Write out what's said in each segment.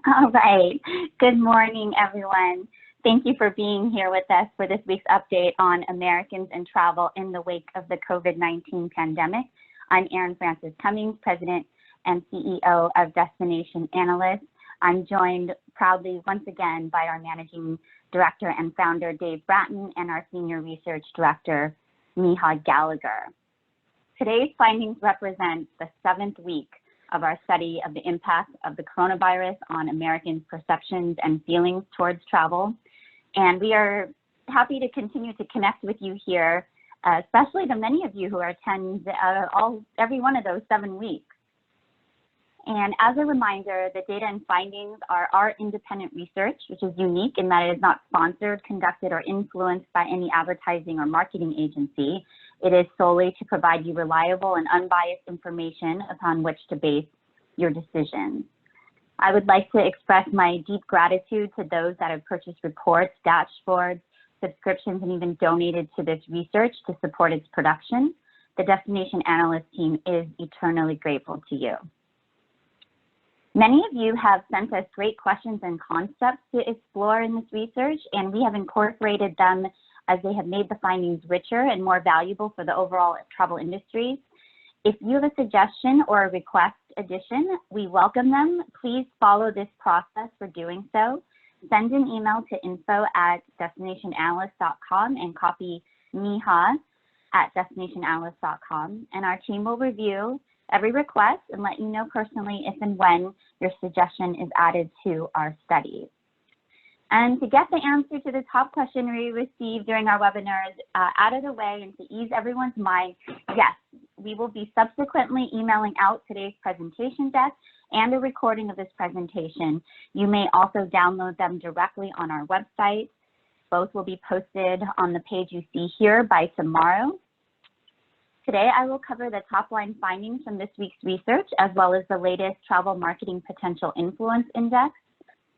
All right. Good morning, everyone. Thank you for being here with us for this week's update on Americans and travel in the wake of the COVID-19 pandemic. I'm Erin Francis Cummings, President and CEO of Destination Analysts. I'm joined proudly once again by our Managing Director and Founder, Dave Bratton, and our Senior Research Director, Miha Gallagher. Today's findings represent the 7th week of our study of the impact of the coronavirus on Americans' perceptions and feelings towards travel. And we are happy to continue to connect with you here, especially the many of you who attend every one of those 7 weeks. And as a reminder, the data and findings are our independent research, which is unique in that it is not sponsored, conducted, or influenced by any advertising or marketing agency. It is solely to provide you reliable and unbiased information upon which to base your decisions. I would like to express my deep gratitude to those that have purchased reports, dashboards, subscriptions, and even donated to this research to support its production. The Destination Analyst team is eternally grateful to you. Many of you have sent us great questions and concepts to explore in this research, and we have incorporated them as they have made the findings richer and more valuable for the overall travel industry. If you have a suggestion or a request addition, we welcome them. Please follow this process for doing so. Send an email to info@destinationanalyst.com and copy Miha at destinationanalyst.com, and our team will review every request and let you know personally if and when your suggestion is added to our studies. And to get the answer to the top question we received during our webinars out of the way and to ease everyone's mind, yes, we will be subsequently emailing out today's presentation deck and a recording of this presentation. You may also download them directly on our website. Both will be posted on the page you see here by tomorrow. Today, I will cover the top-line findings from this week's research, as well as the latest Travel Marketing Potential Influence Index,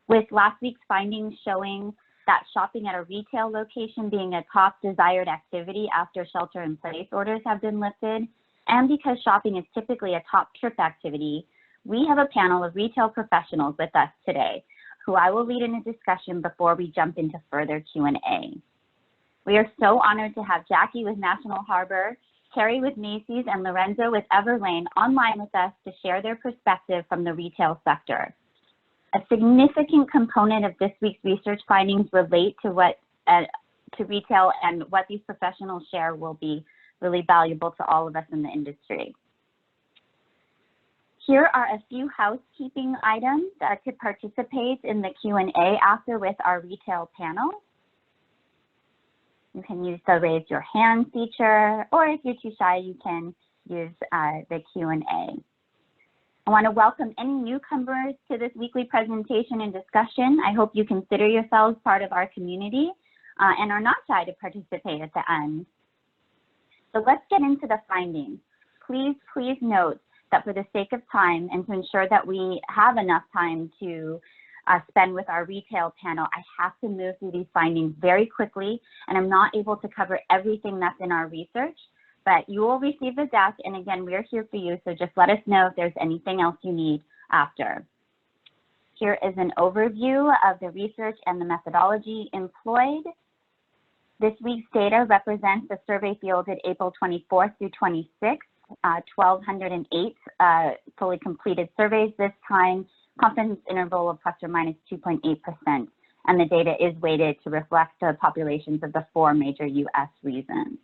with last week's findings showing that shopping at a retail location being a top desired activity after shelter-in-place orders have been lifted. And because shopping is typically a top trip activity, we have a panel of retail professionals with us today, who I will lead in a discussion before we jump into further Q&A. We are so honored to have Jackie with National Harbor, Terry with Macy's, and Lorenzo with Everlane online with us to share their perspective from the retail sector. A significant component of this week's research findings relate to retail, and what these professionals share will be really valuable to all of us in the industry. Here are a few housekeeping items to participate in the Q&A after with our retail panel. You can use the raise your hand feature, or if you're too shy, you can use the Q&A. I want to welcome any newcomers to this weekly presentation and discussion. I hope you consider yourselves part of our community and are not shy to participate at the end. So let's get into the findings. Please note that for the sake of time and to ensure that we have enough time to spend with our retail panel, I have to move through these findings very quickly, and I'm not able to cover everything that's in our research, but you will receive the deck, and again, we are here for you, so just let us know if there's anything else you need after. Here is an overview of the research and the methodology employed. This week's data represents the survey fielded April 24th through 26th, 1,208 fully completed surveys this time, confidence interval of plus or minus 2.8%, and the data is weighted to reflect the populations of the 4 major U.S. regions.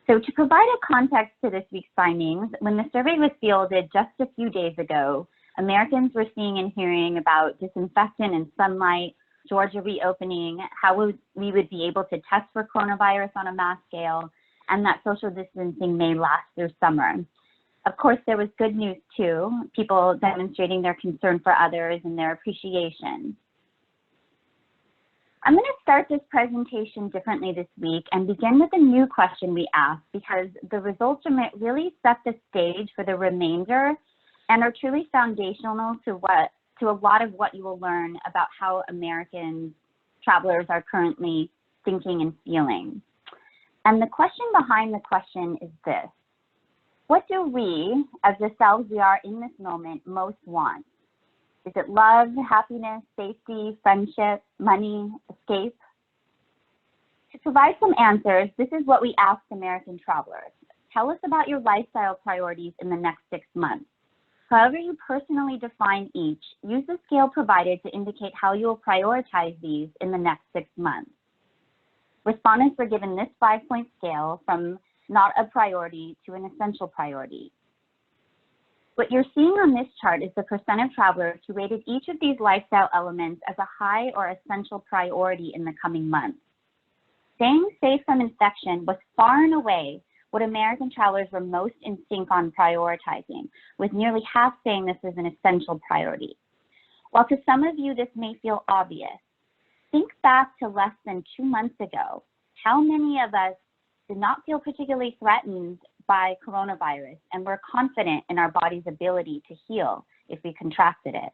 So to provide a context to this week's findings, when the survey was fielded just a few days ago, Americans were seeing and hearing about disinfectant and sunlight, Georgia reopening, how we would be able to test for coronavirus on a mass scale, and that social distancing may last through summer. Of course, there was good news too, people demonstrating their concern for others and their appreciation. I'm going to start this presentation differently this week and begin with a new question we asked, because the results from it really set the stage for the remainder and are truly foundational to a lot of what you will learn about how American travelers are currently thinking and feeling. And the question behind the question is this: what do we, as the selves we are in this moment, most want? Is it love, happiness, safety, friendship, money, escape? To provide some answers, this is what we asked American travelers. Tell us about your lifestyle priorities in the next 6 months. However you personally define each, use the scale provided to indicate how you will prioritize these in the next 6 months. Respondents were given this 5-point scale from not a priority to an essential priority. What you're seeing on this chart is the percent of travelers who rated each of these lifestyle elements as a high or essential priority in the coming months. Staying safe from infection was far and away what American travelers were most in sync on prioritizing, with nearly half saying this is an essential priority. While to some of you this may feel obvious, think back to less than 2 months ago. How many of us did not feel particularly threatened by coronavirus and were confident in our body's ability to heal if we contracted it?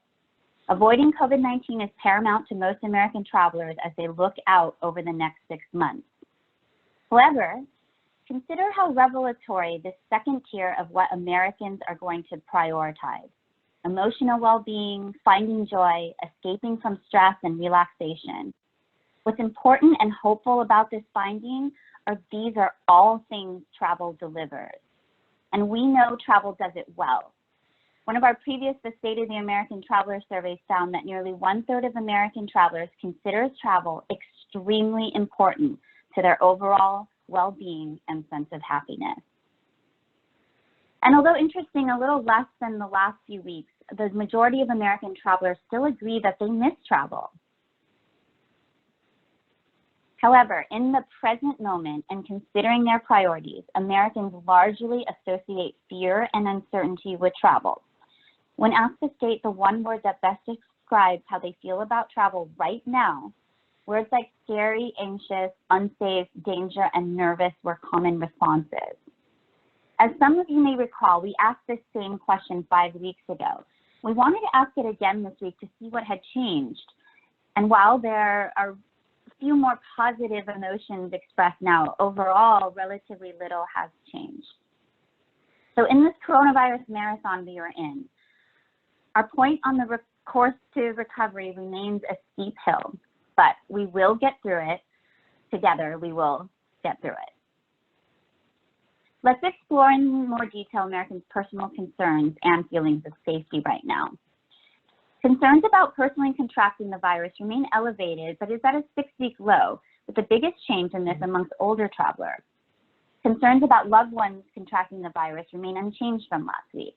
Avoiding COVID-19 is paramount to most American travelers as they look out over the next 6 months. However, consider how revelatory this second tier of what Americans are going to prioritize: emotional well-being, finding joy, escaping from stress, and relaxation. What's important and hopeful about this finding are these are all things travel delivers. And we know travel does it well. One of our previous The State of the American Traveler surveys found that nearly 1/3 of American travelers considers travel extremely important to their overall well-being and sense of happiness. And although interesting, a little less than the last few weeks, the majority of American travelers still agree that they miss travel. However, in the present moment and considering their priorities, Americans largely associate fear and uncertainty with travel. When asked to state the one word that best describes how they feel about travel right now, words like scary, anxious, unsafe, danger, and nervous were common responses. As some of you may recall, we asked this same question 5 weeks ago. We wanted to ask it again this week to see what had changed. And while there are a few more positive emotions expressed now, overall, relatively little has changed. So in this coronavirus marathon we are in, our point on the course to recovery remains a steep hill, but we will get through it. Together, we will get through it. Let's explore in more detail Americans' personal concerns and feelings of safety right now. Concerns about personally contracting the virus remain elevated, but is at a 6-week low, with the biggest change in this amongst older travelers. Concerns about loved ones contracting the virus remain unchanged from last week.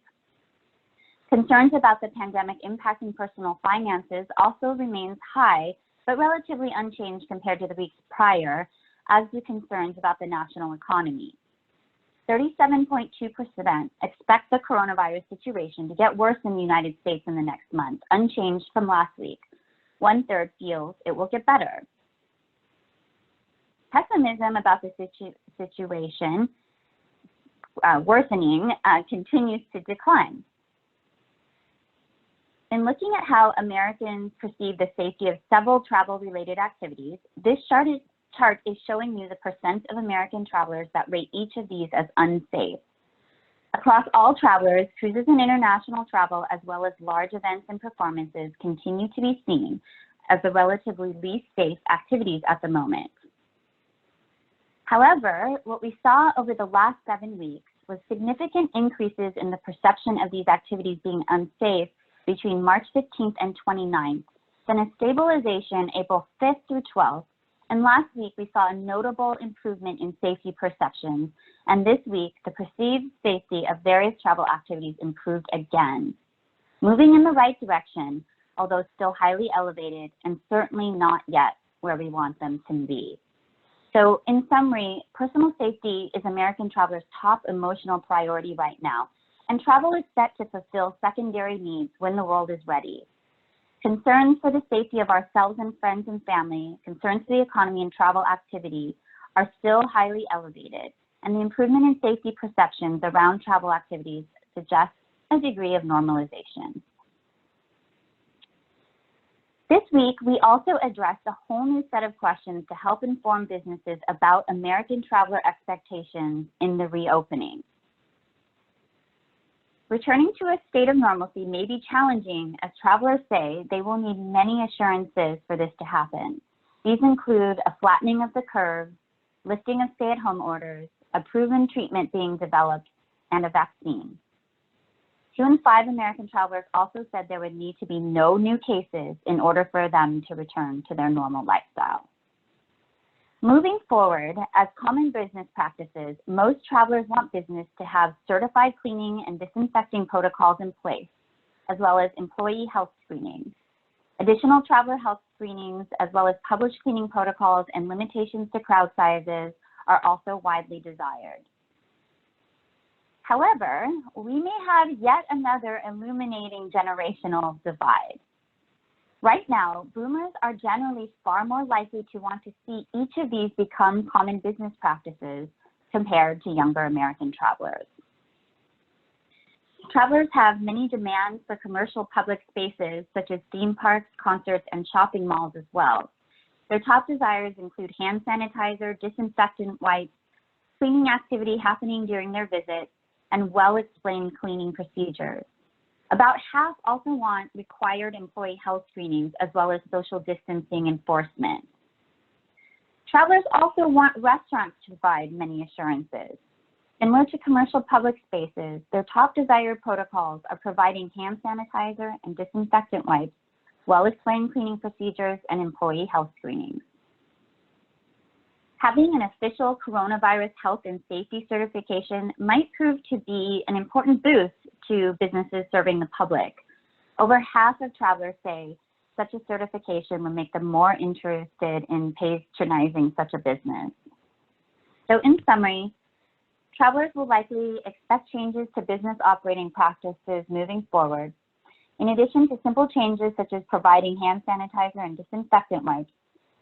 Concerns about the pandemic impacting personal finances also remains high, but relatively unchanged compared to the weeks prior, as do concerns about the national economy. 37.2% expect the coronavirus situation to get worse in the United States in the next month, unchanged from last week. 1/3 feels it will get better. Pessimism about the situation worsening continues to decline. In looking at how Americans perceive the safety of several travel-related activities, this chart is showing you the percent of American travelers that rate each of these as unsafe. Across all travelers, cruises and international travel, as well as large events and performances, continue to be seen as the relatively least safe activities at the moment. However, what we saw over the last 7 weeks was significant increases in the perception of these activities being unsafe between March 15th and 29th, then a stabilization April 5th through 12th, and last week we saw a notable improvement in safety perceptions, and this week the perceived safety of various travel activities improved again. Moving in the right direction, although still highly elevated and certainly not yet where we want them to be. So in summary, personal safety is American travelers' top emotional priority right now, and travel is set to fulfill secondary needs when the world is ready. Concerns for the safety of ourselves and friends and family, concerns for the economy and travel activity are still highly elevated, and the improvement in safety perceptions around travel activities suggests a degree of normalization. This week, we also addressed a whole new set of questions to help inform businesses about American traveler expectations in the reopening. Returning to a state of normalcy may be challenging, as travelers say they will need many assurances for this to happen. These include a flattening of the curve, lifting of stay-at-home orders, a proven treatment being developed, and a vaccine. 2 in 5 American travelers also said there would need to be no new cases in order for them to return to their normal lifestyle. Moving forward, as common business practices, most travelers want business to have certified cleaning and disinfecting protocols in place, as well as employee health screenings. Additional traveler health screenings, as well as published cleaning protocols and limitations to crowd sizes, are also widely desired. However, we may have yet another illuminating generational divide. Right now, boomers are generally far more likely to want to see each of these become common business practices compared to younger American travelers. Travelers have many demands for commercial public spaces such as theme parks, concerts, and shopping malls as well. Their top desires include hand sanitizer, disinfectant wipes, cleaning activity happening during their visit, and well-explained cleaning procedures. About half also want required employee health screenings as well as social distancing enforcement. Travelers also want restaurants to provide many assurances. Similar to commercial public spaces, their top desired protocols are providing hand sanitizer and disinfectant wipes, well-explained cleaning procedures, and employee health screenings. Having an official coronavirus health and safety certification might prove to be an important boost to businesses serving the public. Over half of travelers say such a certification would make them more interested in patronizing such a business. So in summary, travelers will likely expect changes to business operating practices moving forward. In addition to simple changes such as providing hand sanitizer and disinfectant wipes,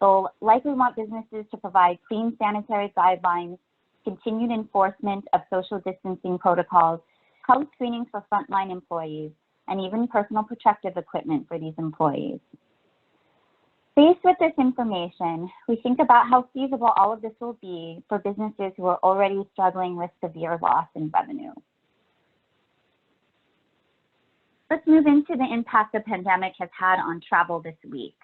they'll likely want businesses to provide clean sanitary guidelines, continued enforcement of social distancing protocols, health screenings for frontline employees, and even personal protective equipment for these employees. Faced with this information, we think about how feasible all of this will be for businesses who are already struggling with severe loss in revenue. Let's move into the impact the pandemic has had on travel this week.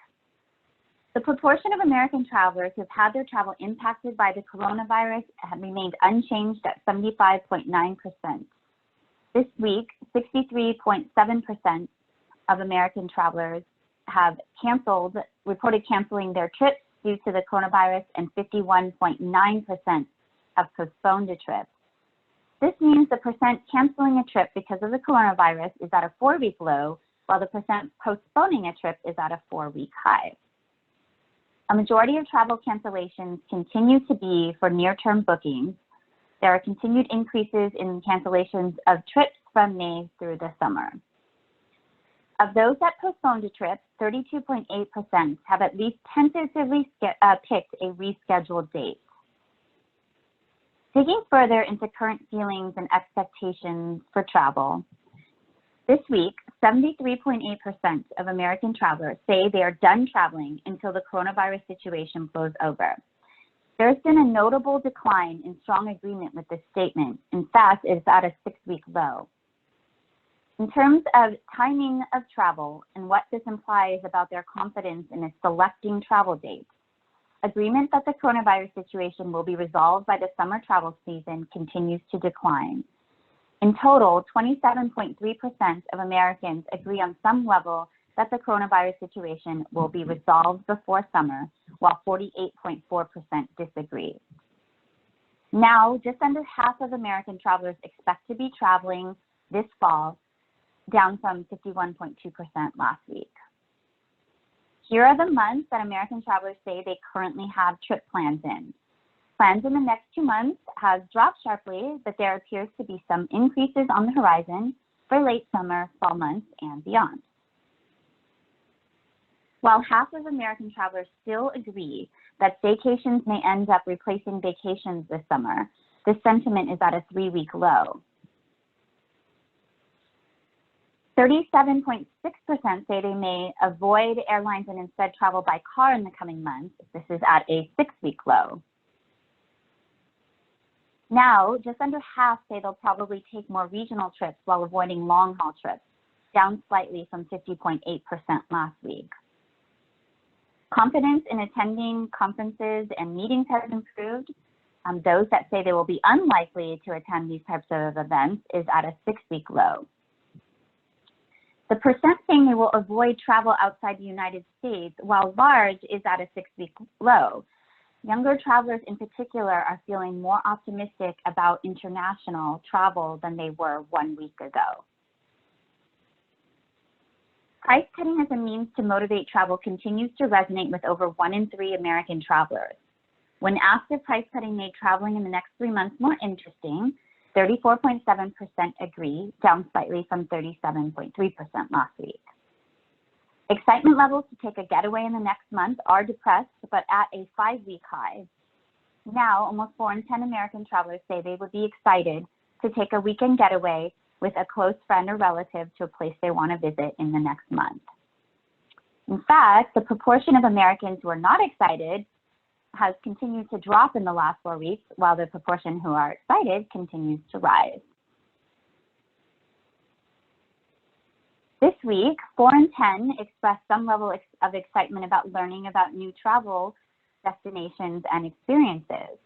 The proportion of American travelers who have had their travel impacted by the coronavirus have remained unchanged at 75.9%. This week, 63.7% of American travelers have reported canceling their trips due to the coronavirus, and 51.9% have postponed a trip. This means the percent canceling a trip because of the coronavirus is at a 4-week low, while the percent postponing a trip is at a 4-week high. A majority of travel cancellations continue to be for near-term bookings. There are continued increases in cancellations of trips from May through the summer. Of those that postponed a trip, 32.8% have at least tentatively picked a rescheduled date. Digging further into current feelings and expectations for travel, this week, 73.8% of American travelers say they are done traveling until the coronavirus situation blows over. There's been a notable decline in strong agreement with this statement. In fact, it's at a 6-week low. In terms of timing of travel and what this implies about their confidence in selecting travel dates, agreement that the coronavirus situation will be resolved by the summer travel season continues to decline. In total, 27.3% of Americans agree on some level that the coronavirus situation will be resolved before summer, while 48.4% disagree. Now, just under half of American travelers expect to be traveling this fall, down from 51.2% last week. Here are the months that American travelers say they currently have trip plans in. Plans in the next 2 months have dropped sharply, but there appears to be some increases on the horizon for late summer, fall months, and beyond. While half of American travelers still agree that staycations may end up replacing vacations this summer, this sentiment is at a 3-week low. 37.6% say they may avoid airlines and instead travel by car in the coming months. This is at a 6-week low. Now, just under half say they'll probably take more regional trips while avoiding long-haul trips, down slightly from 50.8% last week. Confidence in attending conferences and meetings has improved. Those that say they will be unlikely to attend these types of events is at a 6-week low. The percent saying they will avoid travel outside the United States, while large, is at a 6-week low. Younger travelers in particular are feeling more optimistic about international travel than they were 1 week ago. Price cutting as a means to motivate travel continues to resonate with over 1 in 3 American travelers. When asked if price cutting made traveling in the next 3 months more interesting, 34.7% agree, down slightly from 37.3% last week. Excitement levels to take a getaway in the next month are depressed, but at a 5-week high. Now, almost 4 in 10 American travelers say they would be excited to take a weekend getaway with a close friend or relative to a place they want to visit in the next month. In fact, the proportion of Americans who are not excited has continued to drop in the last 4 weeks, while the proportion who are excited continues to rise. This week, 4 in 10 expressed some level of excitement about learning about new travel destinations and experiences.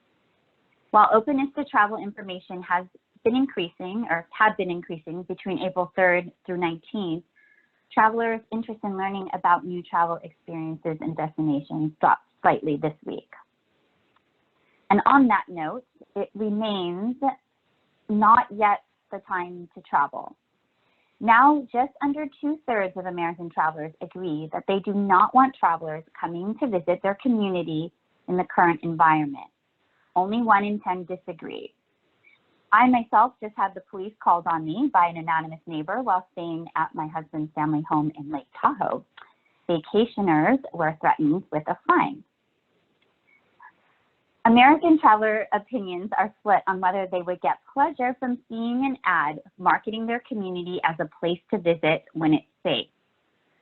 While openness to travel information has been increasing, or had been increasing between April 3rd through 19th, travelers' interest in learning about new travel experiences and destinations dropped slightly this week. And on that note, it remains not yet the time to travel. Now, just under 2/3 of American travelers agree that they do not want travelers coming to visit their community in the current environment. Only 1 in 10 disagree. I myself just had the police called on me by an anonymous neighbor while staying at my husband's family home in Lake Tahoe. Vacationers were threatened with a fine. American traveler opinions are split on whether they would get pleasure from seeing an ad marketing their community as a place to visit when it's safe.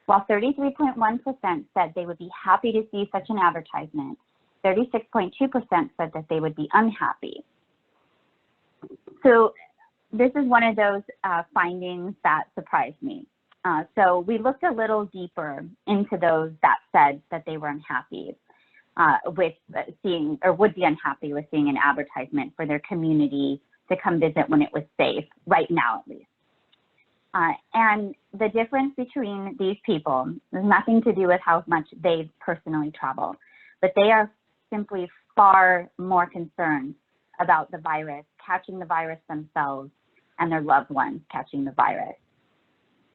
While 33.1% said they would be happy to see such an advertisement, 36.2% said that they would be unhappy. So this is one of those findings that surprised me. So we looked a little deeper into those that said that they were unhappy with seeing, or would be unhappy with seeing an advertisement for their community to come visit when it was safe, right now at least. And the difference between these people has nothing to do with how much they personally travel, but they are simply far more concerned about the virus, catching the virus themselves, and their loved ones catching the virus.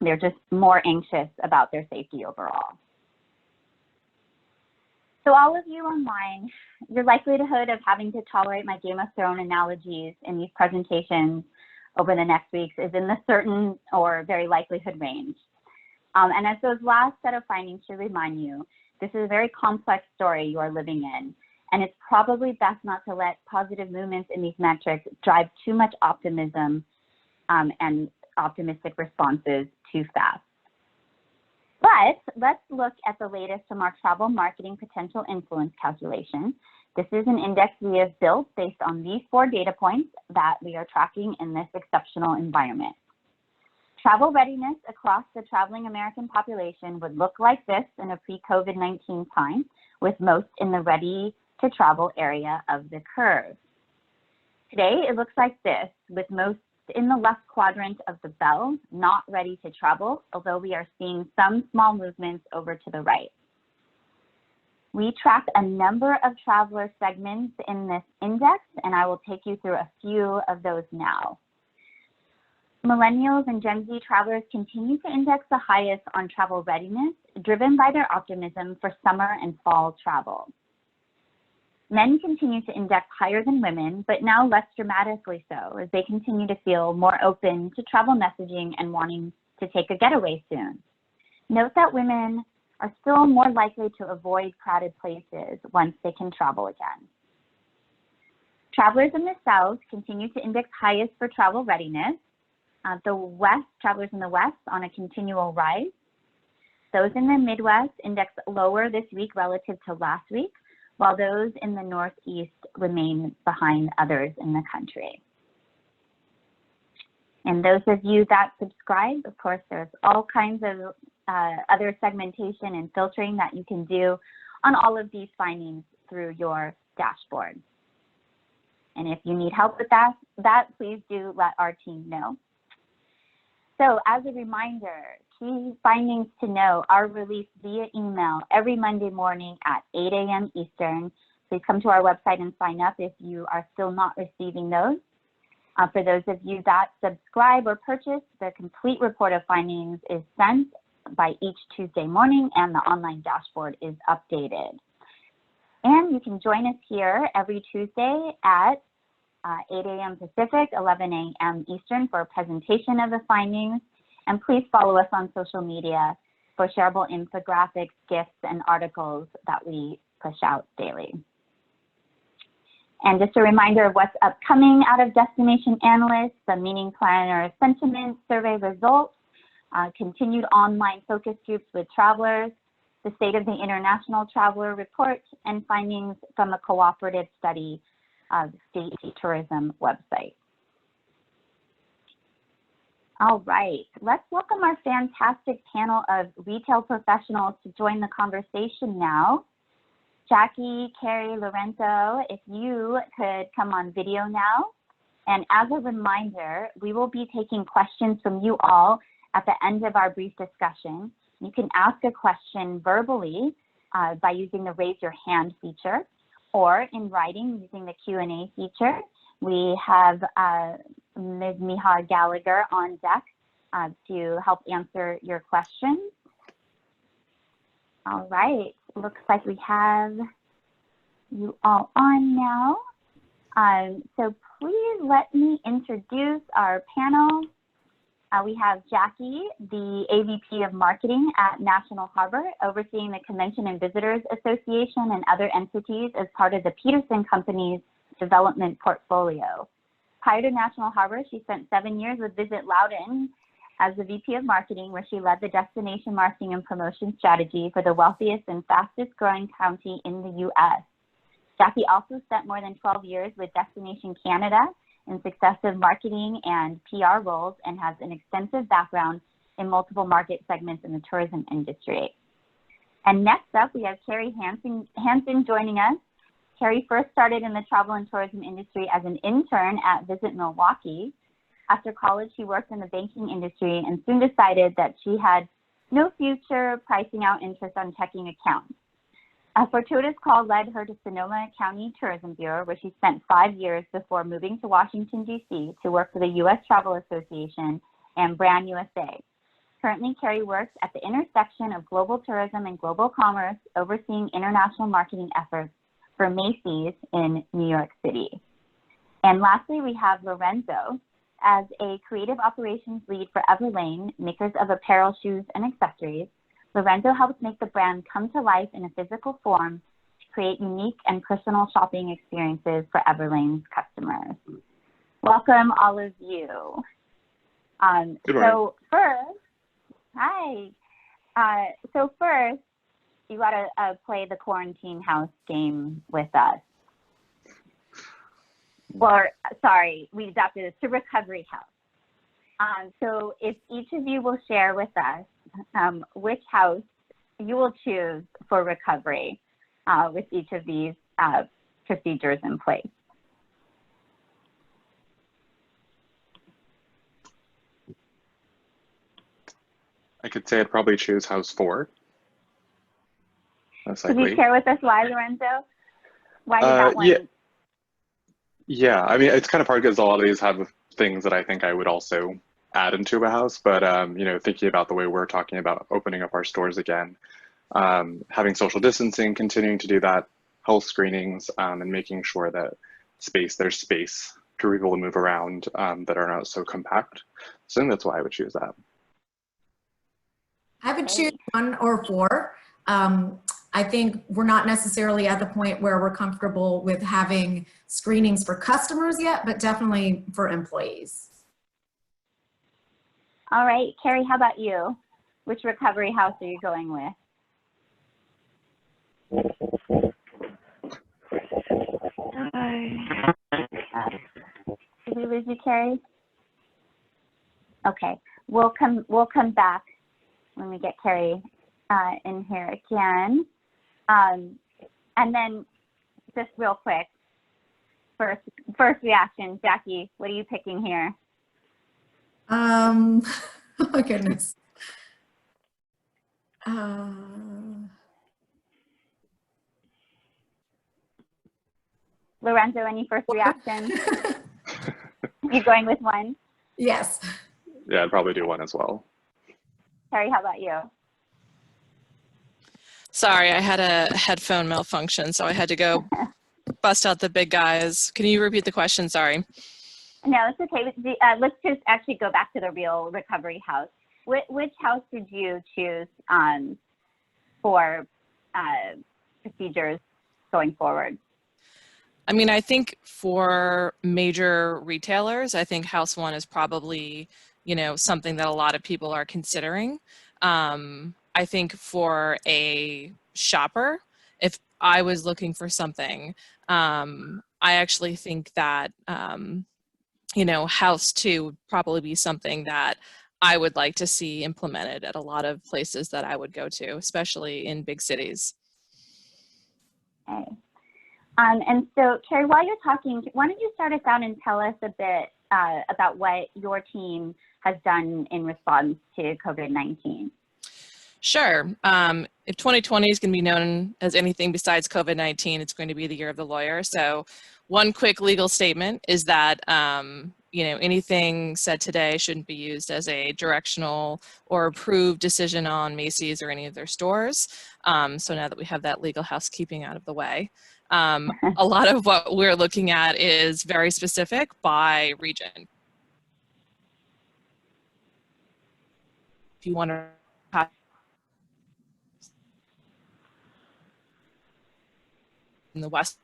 They're just more anxious about their safety overall. So all of you online, your likelihood of having to tolerate my Game of Thrones analogies in these presentations over the next weeks is in the certain or very likelihood range. And as those last set of findings should remind you, this is a very complex story you are living in, and it's probably best not to let positive movements in these metrics drive too much optimism and optimistic responses too fast. But let's look at the latest from our travel marketing potential influence calculation. This is an index we have built based on these 4 data points that we are tracking in this exceptional environment. Travel readiness across the traveling American population would look like this in a pre-COVID-19 time, with most in the ready to travel area of the curve. Today, it looks like this, with most in the left quadrant of the bell, not ready to travel, although we are seeing some small movements over to the right. We track a number of traveler segments in this index, and I will take you through a few of those now. Millennials and Gen Z travelers continue to index the highest on travel readiness, driven by their optimism for summer and fall travel. Men continue to index higher than women, but now less dramatically so, as they continue to feel more open to travel messaging and wanting to take a getaway soon. Note that women are still more likely to avoid crowded places once they can travel again. Travelers in the South continue to index highest for travel readiness. Travelers in the West on a continual rise. Those in the Midwest index lower this week relative to last week, while those in the Northeast remain behind others in the country. And those of you that subscribe, of course, there's all kinds of other segmentation and filtering that you can do on all of these findings through your dashboard. And if you need help with that, please do let our team know. So as a reminder, key findings to know are released via email every Monday morning at 8 a.m. Eastern. Please come to our website and sign up if you are still not receiving those. For those of you that subscribe or purchase, the complete report of findings is sent by each Tuesday morning and the online dashboard is updated. And you can join us here every Tuesday at 8 a.m. Pacific, 11 a.m. Eastern for a presentation of the findings. And please follow us on social media for shareable infographics, GIFs, and articles that we push out daily. And just a reminder of what's upcoming out of Destination Analyst, the Meeting Planner Sentiment Survey results, continued online focus groups with travelers, the State of the International Traveler Report, and findings from a cooperative study of State Tourism website. All right, let's welcome our fantastic panel of retail professionals to join the conversation now. Jackie, Carrie, Lorenzo, if you could come on video now. And as a reminder, we will be taking questions from you all at the end of our brief discussion. You can ask a question verbally by using the raise your hand feature, or in writing using the Q&A feature. We have Ms. Miha Gallagher on deck to help answer your questions. All right, looks like we have you all on now. So please let me introduce our panel. We have Jackie, the AVP of Marketing at National Harbor, overseeing the Convention and Visitors Association and other entities as part of the Peterson Company's development portfolio. Prior to National Harbor, she spent 7 years with Visit Loudoun as the VP of Marketing, where she led the destination marketing and promotion strategy for the wealthiest and fastest growing county in the U.S. Jackie also spent more than 12 years with Destination Canada in successive marketing and PR roles and has an extensive background in multiple market segments in the tourism industry. And next up, we have Carrie Hansen joining us. Carrie first started in the travel and tourism industry as an intern at Visit Milwaukee. After college, she worked in the banking industry and soon decided that she had no future pricing out interest on checking accounts. A fortuitous call led her to Sonoma County Tourism Bureau, where she spent 5 years before moving to Washington, D.C. to work for the U.S. Travel Association and Brand USA. Currently, Carrie works at the intersection of global tourism and global commerce, overseeing international marketing efforts for Macy's in New York City. And lastly, we have Lorenzo as a creative operations lead for Everlane, makers of apparel, shoes, and accessories. Lorenzo helps make the brand come to life in a physical form to create unique and personal shopping experiences for Everlane's customers. Welcome, all of you. So first, hi. So first, you got to play the quarantine house game with us. Or, sorry, we adopted it to Recovery House. So if each of you will share with us which house you will choose for recovery with each of these procedures in place. I could say I'd probably choose house 4. Could you share with us why, Lorenzo? Why did that one? Yeah, I mean, it's kind of hard because a lot of these have things that I think I would also add into a house, but you know, thinking about the way we're talking about opening up our stores again, having social distancing, continuing to do that, health screenings, and making sure that there's space for people to move around that are not so compact. So I think that's why I would choose that. I would choose 1 or 4. I think we're not necessarily at the point where we're comfortable with having screenings for customers yet, but definitely for employees. All right, Carrie, how about you? Which recovery house are you going with? Did we lose you, Carrie? Okay, we'll come back when we get Carrie in here again. And then just real quick, first reaction, Jackie, what are you picking here? Oh my goodness. Lorenzo, any first reaction? You going with one? Yes. Yeah, I'd probably do one as well. Carrie, how about you? Sorry, I had a headphone malfunction, so I had to go bust out the big guys. Can you repeat the question? Sorry. No, it's okay. Let's just actually go back to the real recovery house. Which house did you choose for procedures going forward? I mean, I think for major retailers, I think House One is probably, something that a lot of people are considering. I think for a shopper, if I was looking for something, I actually think that, House Two would probably be something that I would like to see implemented at a lot of places that I would go to, especially in big cities. Okay. And so, Carrie, while you're talking, why don't you start us out and tell us a bit about what your team has done in response to COVID-19? Sure. If 2020 is going to be known as anything besides COVID-19, it's going to be the year of the lawyer. So one quick legal statement is that, anything said today shouldn't be used as a directional or approved decision on Macy's or any of their stores. So now that we have that legal housekeeping out of the way, a lot of what we're looking at is very specific by region. If you want to in the West,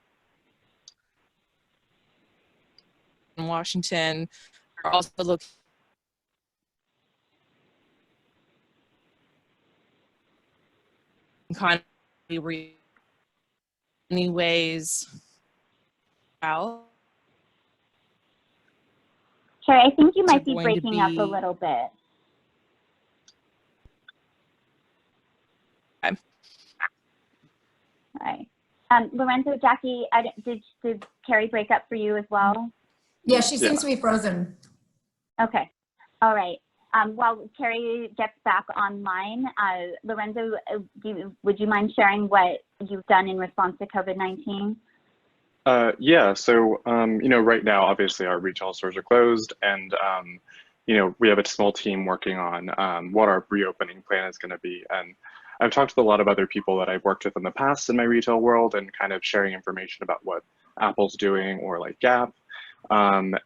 in Washington, are also looking kind of any ways out. Sure, I think you might be breaking up a little bit. Okay. All right. Lorenzo, Jackie, did Carrie break up for you as well? Yeah, she seems to be frozen. Okay. All right. While Carrie gets back online, Lorenzo, would you mind sharing what you've done in response to COVID-19? Yeah, so, right now, obviously our retail stores are closed and, we have a small team working on what our reopening plan is going to be. And I've talked to a lot of other people that I've worked with in the past in my retail world and kind of sharing information about what Apple's doing or like Gap. And,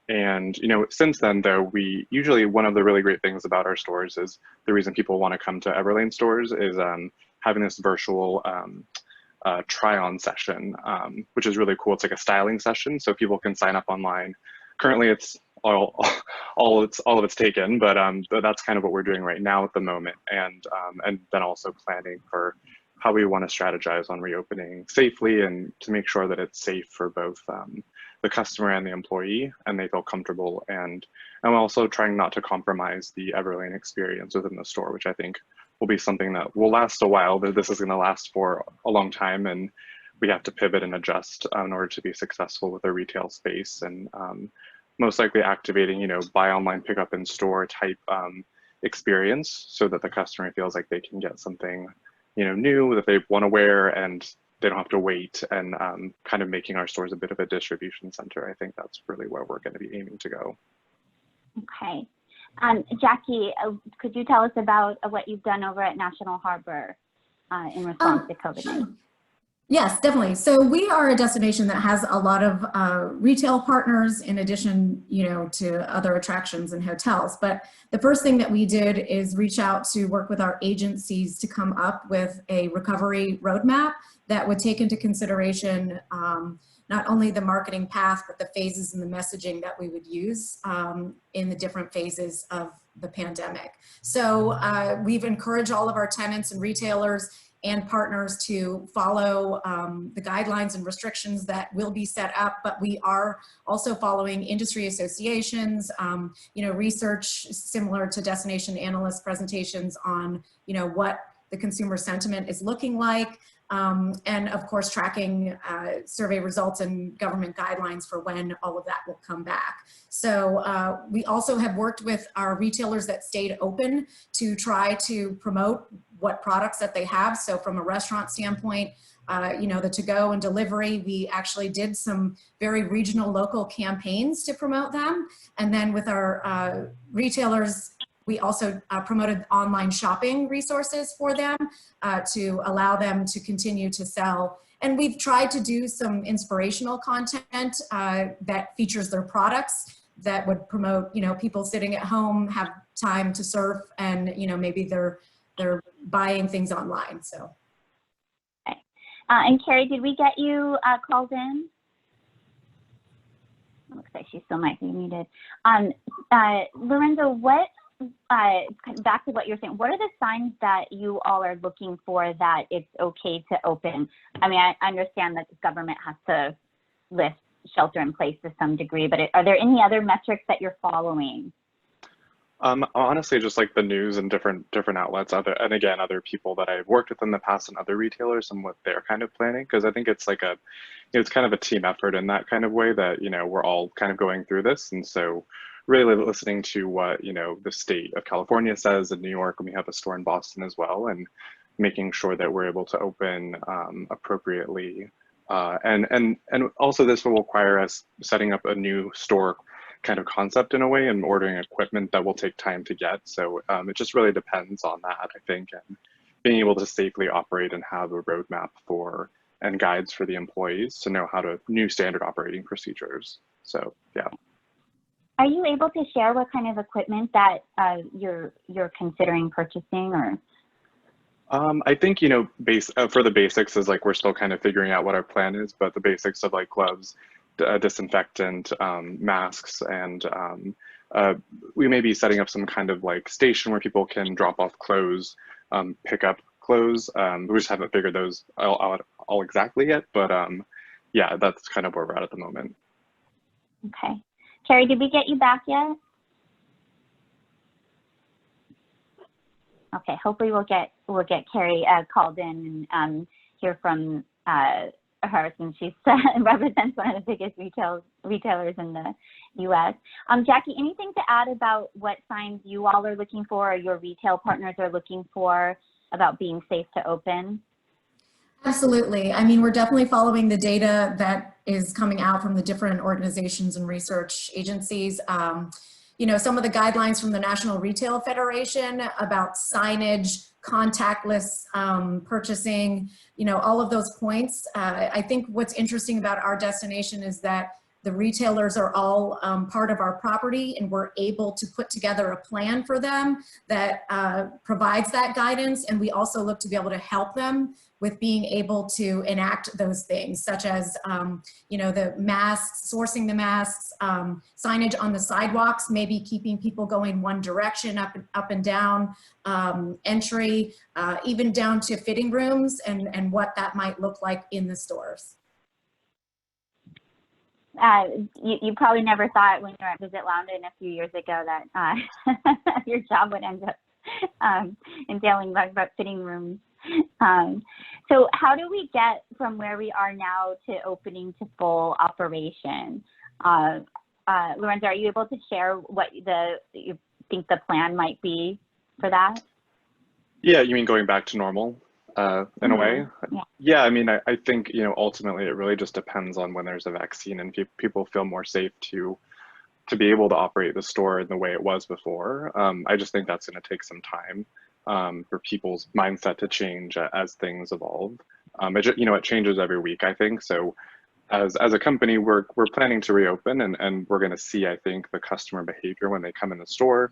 since then, though, one of the really great things about our stores is the reason people want to come to Everlane stores is having this virtual try-on session, which is really cool. It's like a styling session, so people can sign up online. Currently, it's all of it's taken, but that's kind of what we're doing right now at the moment, and then also planning for how we want to strategize on reopening safely and to make sure that it's safe for both the customer and the employee, and they feel comfortable. And I'm also trying not to compromise the Everlane experience within the store, which I think will be something that will last a while. But this is going to last for a long time, and we have to pivot and adjust in order to be successful with a retail space. And most likely activating, buy online, pick up in store type experience, so that the customer feels like they can get something, new that they want to wear and they don't have to wait, and kind of making our stores a bit of a distribution center. I think that's really where we're going to be aiming to go. Okay. Jackie, could you tell us about what you've done over at National Harbor in response to COVID-19? Yes, definitely. So we are a destination that has a lot of retail partners in addition, to other attractions and hotels. But the first thing that we did is reach out to work with our agencies to come up with a recovery roadmap that would take into consideration not only the marketing path, but the phases and the messaging that we would use in the different phases of the pandemic. So we've encouraged all of our tenants and retailers and partners to follow the guidelines and restrictions that will be set up, but we are also following industry associations, research similar to destination analyst presentations on, what the consumer sentiment is looking like, and of course tracking survey results and government guidelines for when all of that will come back. So we also have worked with our retailers that stayed open to try to promote what products that they have. So from a restaurant standpoint, the to-go and delivery, we actually did some very regional local campaigns to promote them. And then with our retailers, we also promoted online shopping resources for them to allow them to continue to sell. And we've tried to do some inspirational content that features their products that would promote, people sitting at home have time to surf and, maybe they're buying things online, so. Okay. And Carrie, did we get you called in? Looks like she still might be muted. Lorenzo, back to what you're saying, what are the signs that you all are looking for that it's okay to open? I mean, I understand that the government has to lift shelter in place to some degree, but are there any other metrics that you're following? Honestly, just like the news and different outlets, other people that I've worked with in the past and other retailers and what they're kind of planning, because I think it's like it's kind of a team effort in that kind of way that, we're all kind of going through this. And so really listening to what, the state of California says in New York, and we have a store in Boston as well, and making sure that we're able to open appropriately. And also this will require us setting up a new store kind of concept in a way and ordering equipment that will take time to get. So it just really depends on that, I think, and being able to safely operate and have a roadmap and guides for the employees to know new standard operating procedures. So yeah. Are you able to share what kind of equipment that you're considering purchasing, or? I think, for the basics is like, we're still kind of figuring out what our plan is, but the basics of like gloves, disinfectant, masks, and we may be setting up some kind of like station where people can drop off clothes, pick up clothes. We just haven't figured those out all exactly yet, but yeah, that's kind of where we're at the moment. Okay. Carrie, did we get you back yet? Okay, hopefully we'll get Carrie called in and hear from her, since she represents one of the biggest retailers in the U.S. Jackie, anything to add about what signs you all are looking for, or your retail partners are looking for, about being safe to open? Absolutely. I mean, we're definitely following the data that is coming out from the different organizations and research agencies. Some of the guidelines from the National Retail Federation about signage, contactless purchasing, all of those points. I think what's interesting about our destination is that the retailers are all part of our property, and we're able to put together a plan for them that provides that guidance. And we also look to be able to help them with being able to enact those things, such as, the masks, sourcing the masks, signage on the sidewalks, maybe keeping people going one direction, up and down, entry, even down to fitting rooms and what that might look like in the stores. You probably never thought when you were at Visit London a few years ago that your job would end up entailing about fitting rooms. So how do we get from where we are now to opening to full operation? Lorenzo, are you able to share what you think the plan might be for that? Yeah, you mean going back to normal in a way? Yeah, I mean, I think, ultimately it really just depends on when there's a vaccine and people feel more safe to be able to operate the store in the way it was before. I just think that's going to take some time for people's mindset to change as things evolve. It changes every week, I think. So as a company, we're planning to reopen, and we're going to see, I think, the customer behavior when they come in the store,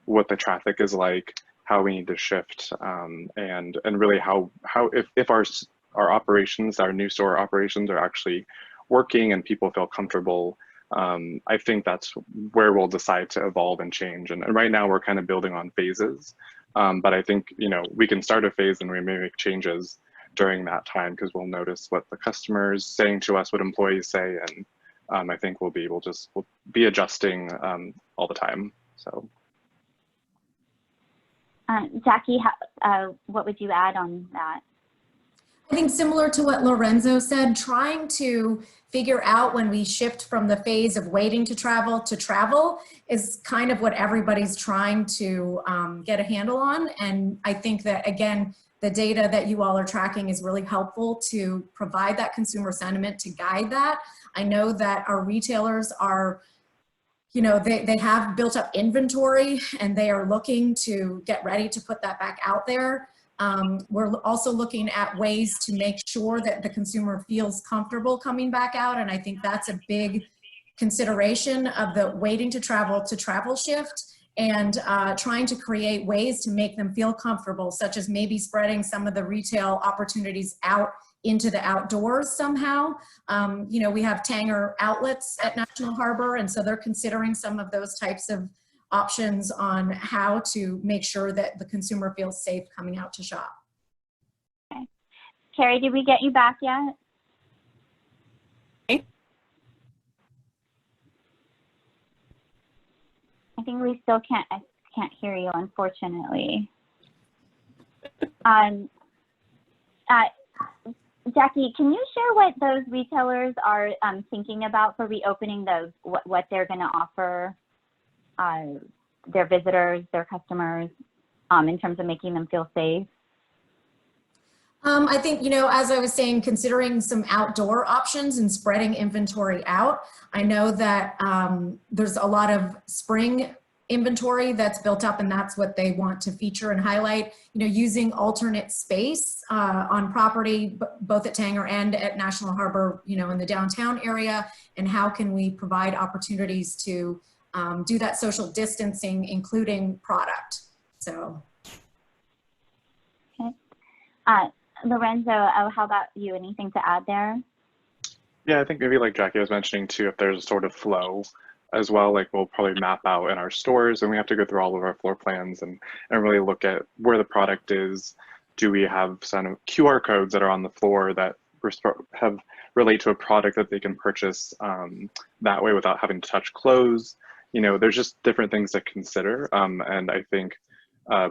what the traffic is like, how we need to shift, and really how if our operations, our new store operations, are actually working and people feel comfortable, I think that's where we'll decide to evolve and change. And right now we're kind of building on phases. But I think, we can start a phase and we may make changes during that time because we'll notice what the customer's saying to us, what employees say, and I think we'll be adjusting all the time. So, Jackie, what would you add on that? I think similar to what Lorenzo said, trying to figure out when we shift from the phase of waiting to travel is kind of what everybody's trying to get a handle on. And I think that, again, the data that you all are tracking is really helpful to provide that consumer sentiment to guide that. I know that our retailers are, they have built up inventory and they are looking to get ready to put that back out there. We're also looking at ways to make sure that the consumer feels comfortable coming back out. And I think that's a big consideration of the waiting to travel shift, and trying to create ways to make them feel comfortable, such as maybe spreading some of the retail opportunities out into the outdoors somehow. We have Tanger outlets at National Harbor, and so they're considering some of those types of options on how to make sure that the consumer feels safe coming out to shop. Okay. Carrie, did we get you back yet? I think we still can't hear you, unfortunately. Jackie, can you share what those retailers are thinking about for reopening what they're going to offer their visitors, their customers, in terms of making them feel safe? I think, as I was saying, considering some outdoor options and spreading inventory out. I know that there's a lot of spring inventory that's built up, and that's what they want to feature and highlight, using alternate space on property, both at Tanger and at National Harbor, in the downtown area, and how can we provide opportunities to do that social distancing, including product. So. Okay. Lorenzo, how about you? Anything to add there? Yeah, I think maybe like Jackie was mentioning too, if there's a sort of flow as well, like we'll probably map out in our stores, and we have to go through all of our floor plans and really look at where the product is. Do we have some of QR codes that are on the floor that relate to a product that they can purchase that way without having to touch clothes? There's just different things to consider. And I think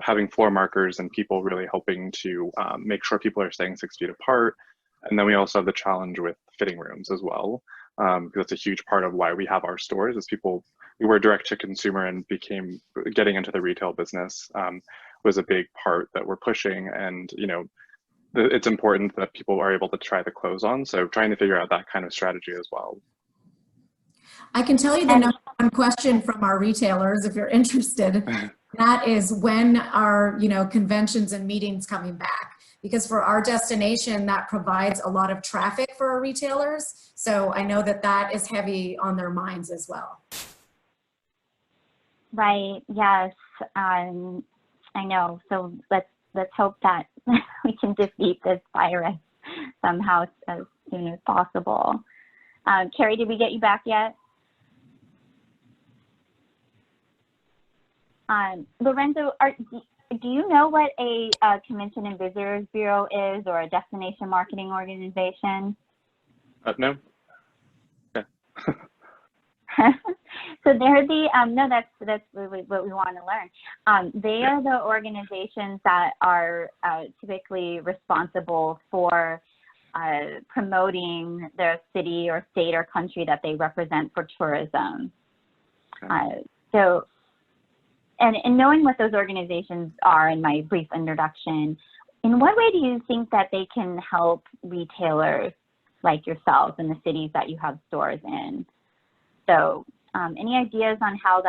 having floor markers and people really helping to make sure people are staying 6 feet apart. And then we also have the challenge with fitting rooms as well, because that's a huge part of why we have our stores, is we were direct to consumer and getting into the retail business was a big part that we're pushing. And, it's important that people are able to try the clothes on. So trying to figure out that kind of strategy as well. I can tell you the number one question from our retailers, if you're interested. That is, when are conventions and meetings coming back? Because for our destination, that provides a lot of traffic for our retailers. So I know that is heavy on their minds as well. Right. Yes. I know. So let's hope that we can defeat this virus somehow as soon as possible. Carrie, did we get you back yet? Lorenzo, do you know what a Convention and Visitors Bureau is, or a destination marketing organization? No. Okay. So they're no, that's really what we want to learn. They are the organizations that are typically responsible for promoting their city or state or country that they represent for tourism. Okay. And knowing what those organizations are in my brief introduction, in what way do you think that they can help retailers like yourselves in the cities that you have stores in? So any ideas on how the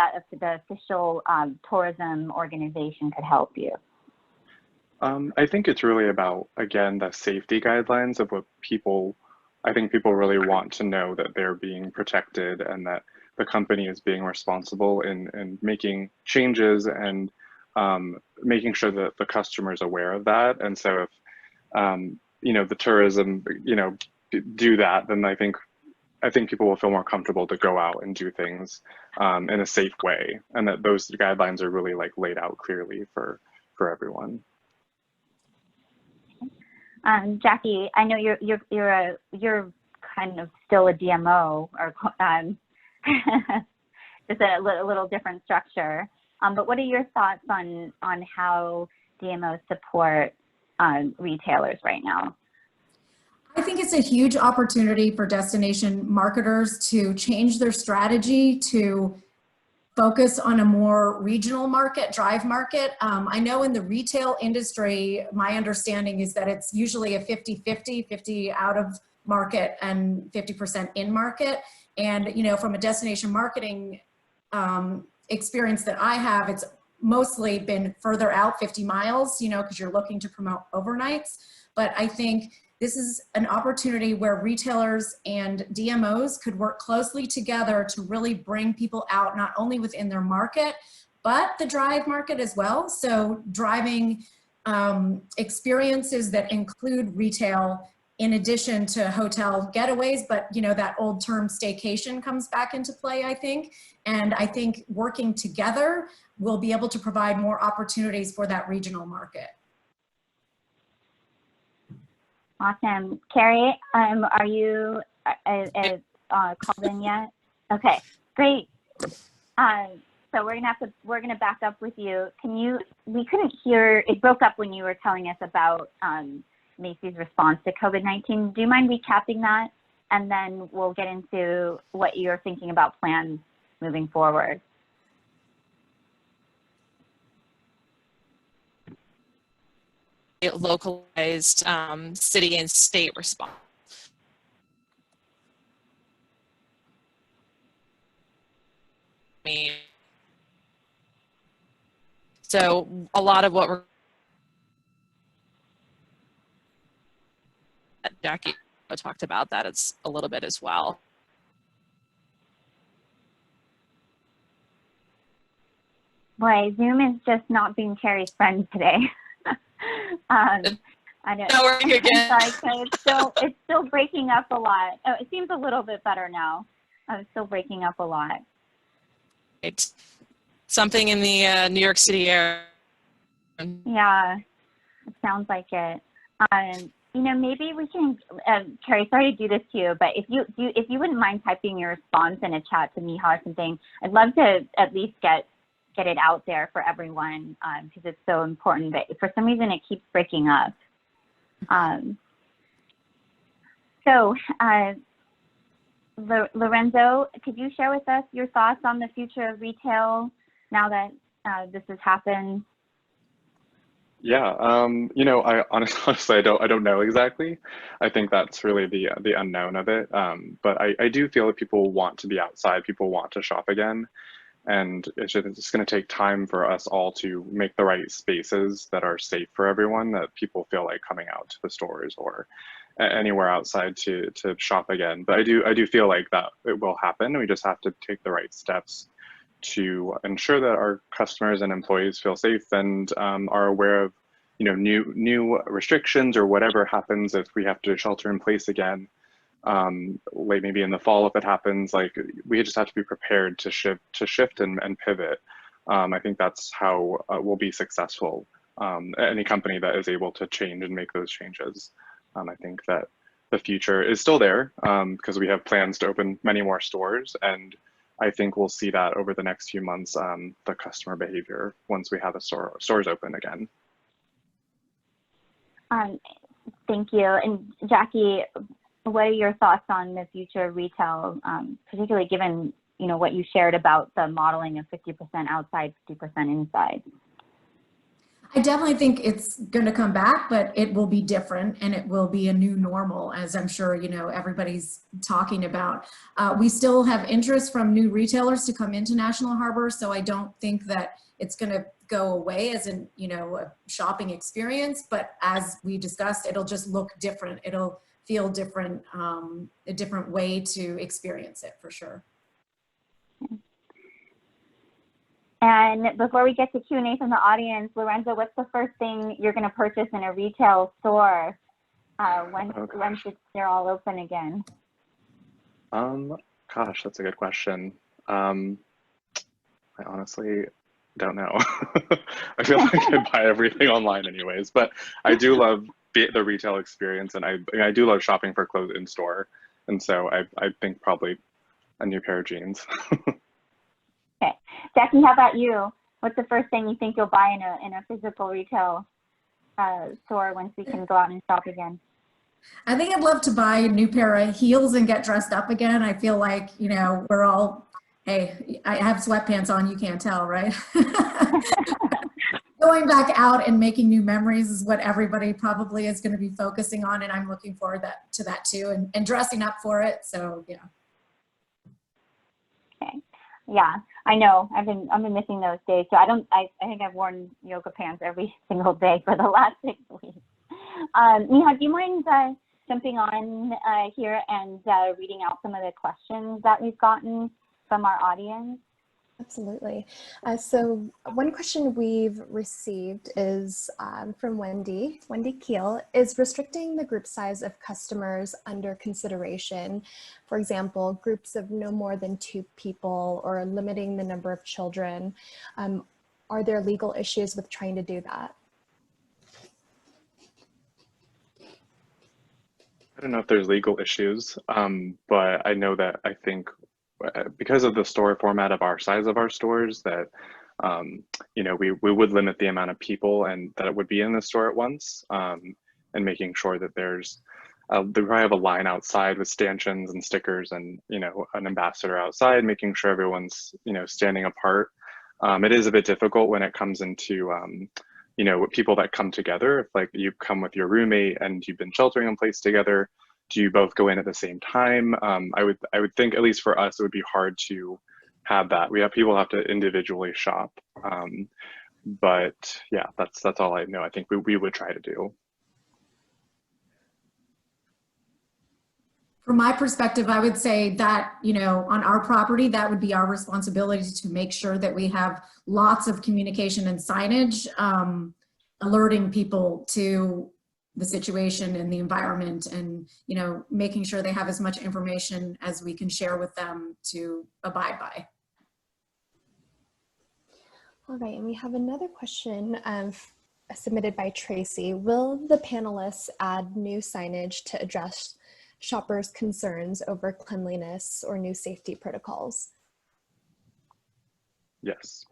official tourism organization could help you? I think it's really about, again, the safety guidelines of what I think people really want to know, that they're being protected and that the company is being responsible in making changes and making sure that the customer is aware of that. And so if, the tourism, do that, then I think I think people will feel more comfortable to go out and do things in a safe way, and that those guidelines are really like laid out clearly for everyone. Jackie, I know you're kind of still a DMO, or just a little different structure. But what are your thoughts on how DMOs support retailers right now? I think it's a huge opportunity for destination marketers to change their strategy to focus on a more regional market, drive market. I know in the retail industry, my understanding is that it's usually a 50-50, 50 out of market and 50% in market. And, you know, from a destination marketing experience that I have, it's mostly been further out, 50 miles, you know, because you're looking to promote overnights. But I think this is an opportunity where retailers and DMOs could work closely together to really bring people out, not only within their market, but the drive market as well. So driving experiences that include retail in addition to hotel getaways, but you know, that old term staycation comes back into play, I think. And I think working together, we'll be able to provide more opportunities for that regional market. Awesome. Carrie, are you called in yet? Okay, great. So we're gonna back up with you. We couldn't hear, it broke up when you were telling us about Macy's response to COVID-19. Do you mind recapping that? And then we'll get into what you're thinking about plans moving forward. Localized city and state response. So a lot of what we're Jackie talked about that it's a little bit as well. Boy, Zoom is just not being Carrie's friend today. I don't Not working again. Sorry, it's still breaking up a lot. Oh, it seems a little bit better now. It's still breaking up a lot. It's something in the New York City area. Yeah, it sounds like it. You know, maybe we can, Carrie, sorry to do this to you, but if you wouldn't mind typing your response in a chat to Miha or something, I'd love to at least get it out there for everyone because it's so important. But for some reason, it keeps breaking up. Lorenzo, could you share with us your thoughts on the future of retail now that this has happened? Yeah, you know, I honestly I don't know exactly. I think that's really the unknown of it. But I do feel that people want to be outside, people want to shop again, and it's just going to take time for us all to make the right spaces that are safe for everyone, that people feel like coming out to the stores or anywhere outside to shop again. But I do feel like that it will happen. We just have to take the right steps to ensure that our customers and employees feel safe and are aware of, you know, new restrictions or whatever happens if we have to shelter in place again, like maybe in the fall if it happens. Like we just have to be prepared to shift and pivot. I think that's how we'll be successful. Any company that is able to change and make those changes. I think that the future is still there because we have plans to open many more stores, and I think we'll see that over the next few months, the customer behavior once we have the stores open again. Thank you. And Jackie, what are your thoughts on the future of retail, particularly given, you know, what you shared about the modeling of 50% outside, 50% inside? I definitely think it's going to come back, but it will be different and it will be a new normal, as I'm sure, you know, everybody's talking about. We still have interest from new retailers to come into National Harbor, so I don't think that it's going to go away as in, you know, a shopping experience, but as we discussed, it'll just look different. It'll feel different, a different way to experience it for sure. And before we get to Q&A from the audience, Lorenzo, what's the first thing you're going to purchase in a retail store once they're all open again? Gosh, that's a good question. I honestly don't know. I feel like I buy everything online anyways, but I do love the retail experience, and I do love shopping for clothes in store. And so I think probably a new pair of jeans. Okay, Jackie, how about you? What's the first thing you think you'll buy in a physical retail store once we can go out and shop again? I think I'd love to buy a new pair of heels and get dressed up again. I feel like, you know, we're all, hey, I have sweatpants on, you can't tell, right? Going back out and making new memories is what everybody probably is going to be focusing on, and I'm looking forward to that too, and dressing up for it. So yeah. Okay. Yeah, I know. I've been missing those days. So I think I've worn yoga pants every single day for the last 6 weeks. Neha, do you mind jumping on here and reading out some of the questions that we've gotten from our audience? Absolutely. So one question we've received is from Wendy Keel. Is restricting the group size of customers under consideration? For example, groups of no more than 2 people, or limiting the number of children. Are there legal issues with trying to do that? I don't know if there's legal issues, but I know that I think because of the store format of our size of our stores, that you know, we would limit the amount of people and that it would be in the store at once, and making sure that there's they probably have a line outside with stanchions and stickers, and you know, an ambassador outside, making sure everyone's, you know, standing apart. It is a bit difficult when it comes into you know, people that come together. If like you come with your roommate and you've been sheltering in place together, do you both go in at the same time? I would think, at least for us, it would be hard to have that. People have to individually shop. But yeah, that's all I know. I think we would try to do. From my perspective, I would say that, you know, on our property, that would be our responsibility to make sure that we have lots of communication and signage, alerting people to the situation and the environment, and, you know, making sure they have as much information as we can share with them to abide by. All right, and we have another question submitted by Tracy. Will the panelists add new signage to address shoppers' concerns over cleanliness or new safety protocols? Yes.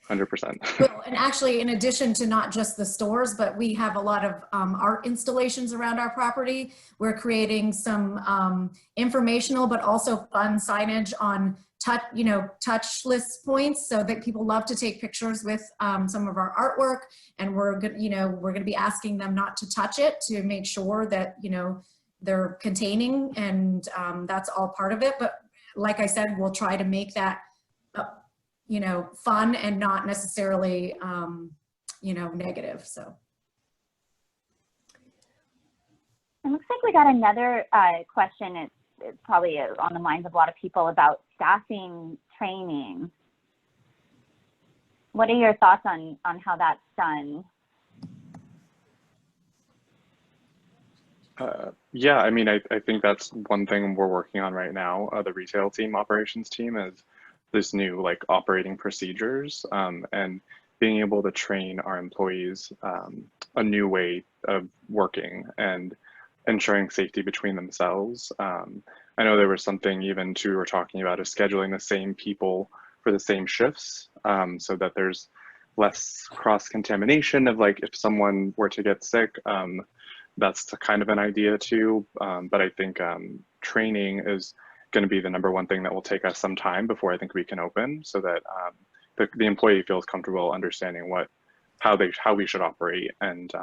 100%. Well, and actually, in addition to not just the stores, but we have a lot of art installations around our property. We're creating some informational but also fun signage on touchless points, so that people love to take pictures with some of our artwork, and we're going to be asking them not to touch it, to make sure that, you know, they're containing, and that's all part of it. But like I said, we'll try to make that you know, fun and not necessarily, you know, negative. So. It looks like we got another question. It's probably on the minds of a lot of people about staffing training. What are your thoughts on how that's done? Yeah, I mean, I think that's one thing we're working on right now. The retail team, operations team, is this new like operating procedures, and being able to train our employees a new way of working and ensuring safety between themselves. I know there was something even too, we were talking about, is scheduling the same people for the same shifts, so that there's less cross-contamination of, like, if someone were to get sick. That's kind of an idea too, but I think training is going to be the #1 thing that will take us some time before I think we can open, so that the employee feels comfortable understanding how we should operate. And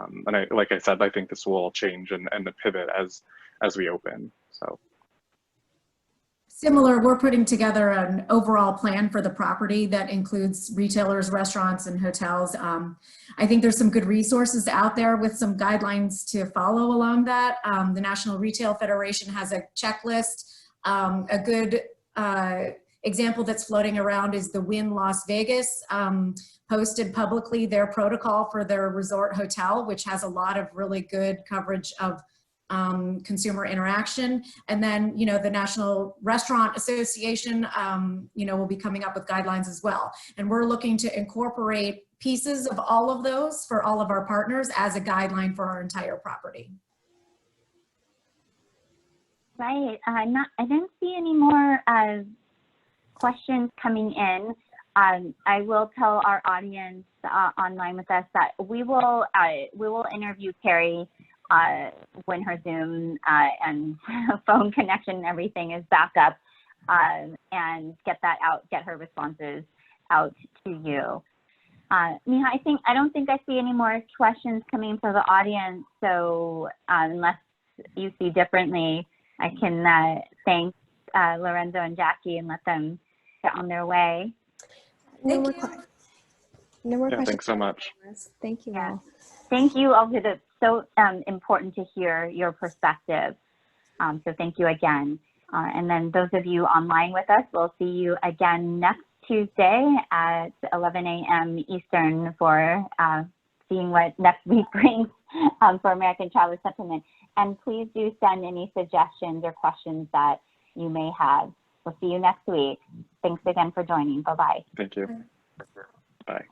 like I said, I think this will all change and pivot as we open. So. Similar, we're putting together an overall plan for the property that includes retailers, restaurants, and hotels. I think there's some good resources out there with some guidelines to follow along that. The National Retail Federation has a checklist. A good example that's floating around is the Wynn Las Vegas posted publicly their protocol for their resort hotel, which has a lot of really good coverage of consumer interaction. And then, you know, the National Restaurant Association, you know, will be coming up with guidelines as well. And we're looking to incorporate pieces of all of those for all of our partners as a guideline for our entire property. Right. I didn't see any more questions coming in. I will tell our audience online with us that we will interview Carrie when her Zoom and phone connection and everything is back up, and get her responses out to you. Neha, I don't think I see any more questions coming from the audience. So unless you see differently, I can thank Lorenzo and Jackie and let them get on their way. No more Yeah, questions. thanks so much. Thank you all. Thank you all. It's so important to hear your perspective. So thank you again. And then those of you online with us, we'll see you again next Tuesday at 11 a.m. Eastern for seeing what next week brings for American Traveler Supplement. And please do send any suggestions or questions that you may have. We'll see you next week. Thanks again for joining. Bye-bye. Thank you. Bye.